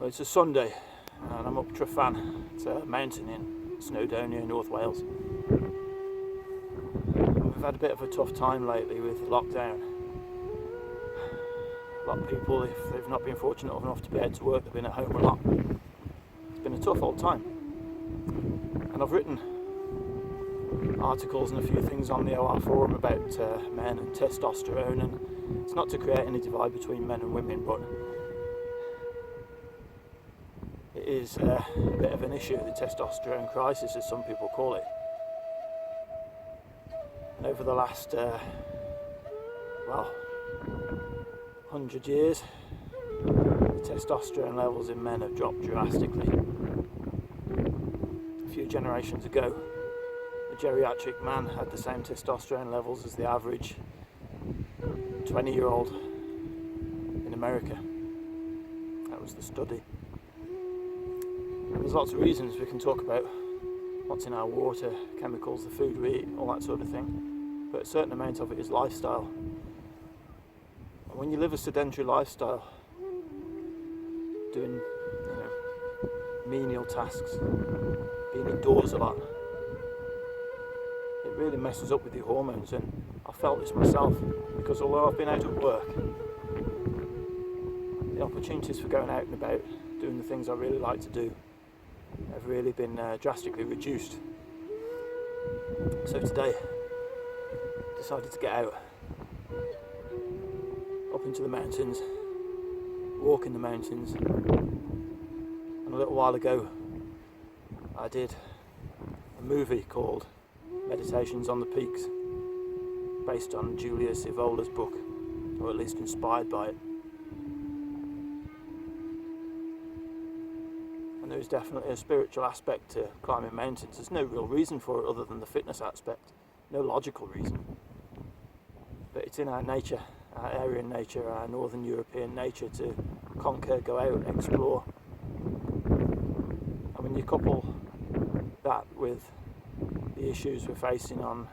Well, it's a Sunday and I'm up Trefan. It's a mountain in Snowdonia, North Wales. We've had a bit of a tough time lately with lockdown. A lot of people, if they've not been fortunate enough to be able to work, they've been at home a lot. It's been a tough old time. And I've written articles and a few things on the OR forum about men and testosterone, and it's not to create any divide between men and women, but it is a bit of an issue, the testosterone crisis as some people call it. And over the last 100 years, the testosterone levels in men have dropped drastically. A few generations ago, a geriatric man had the same testosterone levels as the average 20-year-old in America. That was the study. And there's lots of reasons we can talk about what's in our water, chemicals, the food we eat, all that sort of thing. But a certain amount of it is lifestyle. And when you live a sedentary lifestyle, doing menial tasks, being indoors a lot, it really messes up with your hormones. And I felt this myself, because although I've been out at work, the opportunities for going out and about, doing the things I really like to do, have really been drastically reduced. So today, decided to get out, up into the mountains, walk in the mountains, and a little while ago I did a movie called Meditations on the Peaks, based on Julius Evola's book, or at least inspired by it. And there is definitely a spiritual aspect to climbing mountains. There's no real reason for it other than the fitness aspect, no logical reason. But it's in our nature, our Aryan nature, our Northern European nature to conquer, go out, explore. And when you couple that with the issues we're facing on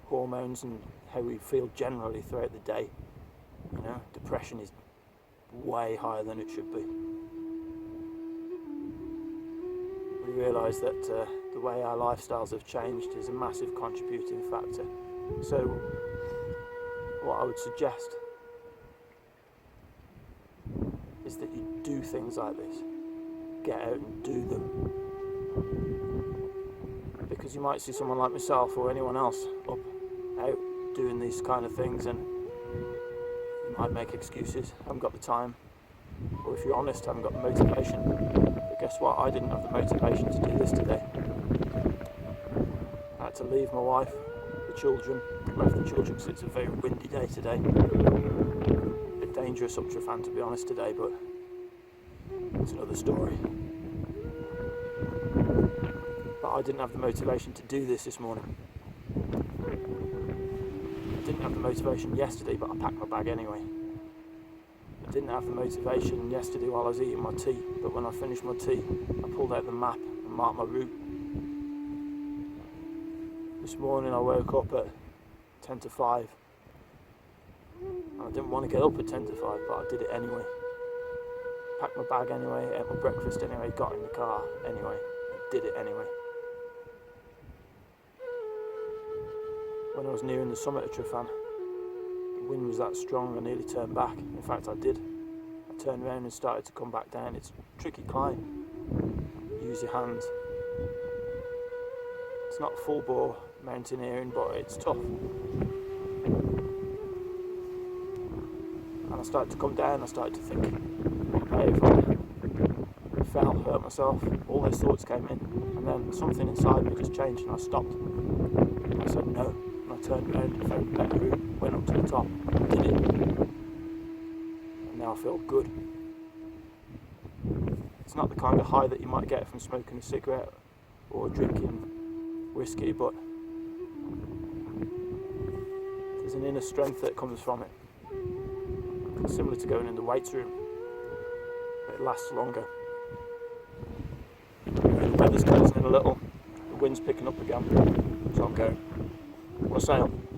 hormones and how we feel generally throughout the day, depression is way higher than it should be. We realise that the way our lifestyles have changed is a massive contributing factor. So what I would suggest is that you do things like this. Get out and do them. Because you might see someone like myself or anyone else up, out, doing these kind of things, and you might make excuses, haven't got the time, or if you're honest, haven't got the motivation. But guess what? I didn't have the motivation to do this today. I had to leave my wife, the children, left the children because it's a very windy day today. A bit dangerous up Trefan, to be honest, today, but it's another story. But I didn't have the motivation to do this morning. I didn't have the motivation yesterday, but I packed my bag anyway. I didn't have the motivation yesterday while I was eating my tea, but when I finished my tea, I pulled out the map and marked my route. This morning I woke up at 10 to 5. And I didn't want to get up at 10 to 5, but I did it anyway. Packed my bag anyway, ate my breakfast anyway, got in the car anyway, did it anyway. When I was nearing the summit of Trefan, the wind was that strong I nearly turned back. In fact, I did. I turned around and started to come back down. It's a tricky climb. Use your hands. It's not full bore mountaineering, but it's tough. And I started to come down. I started to think, hey, if I fell, hurt myself, all those thoughts came in, and then something inside me just changed and I stopped. I said, no. no. And I turned around, found that route, went up to the top, did it. And now I feel good. It's not the kind of high that you might get from smoking a cigarette or drinking whiskey, but there's an inner strength that comes from it. It's similar to going in the weights room, but it lasts longer. The weather's closing in a little, the wind's picking up again, so I'm going. What a sail.